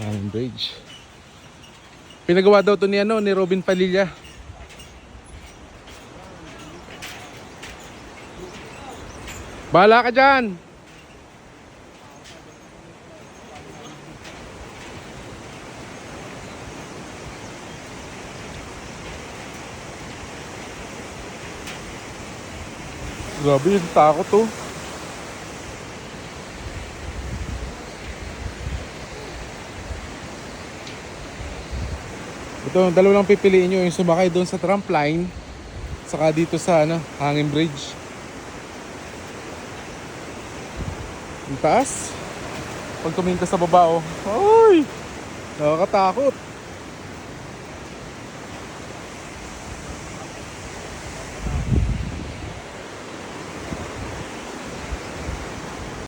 Hanging Bridge. Pinagawa daw to ni ni Robin Padilla. Bahala ka dyan. Grabe yung takot to. Ito, dalawa lang pipiliin nyo, yung sumakay doon sa tramline saka dito sa Hanging Bridge. Ang taas. Pag tumingin ka sa baba, oh. Ay! Nakakatakot.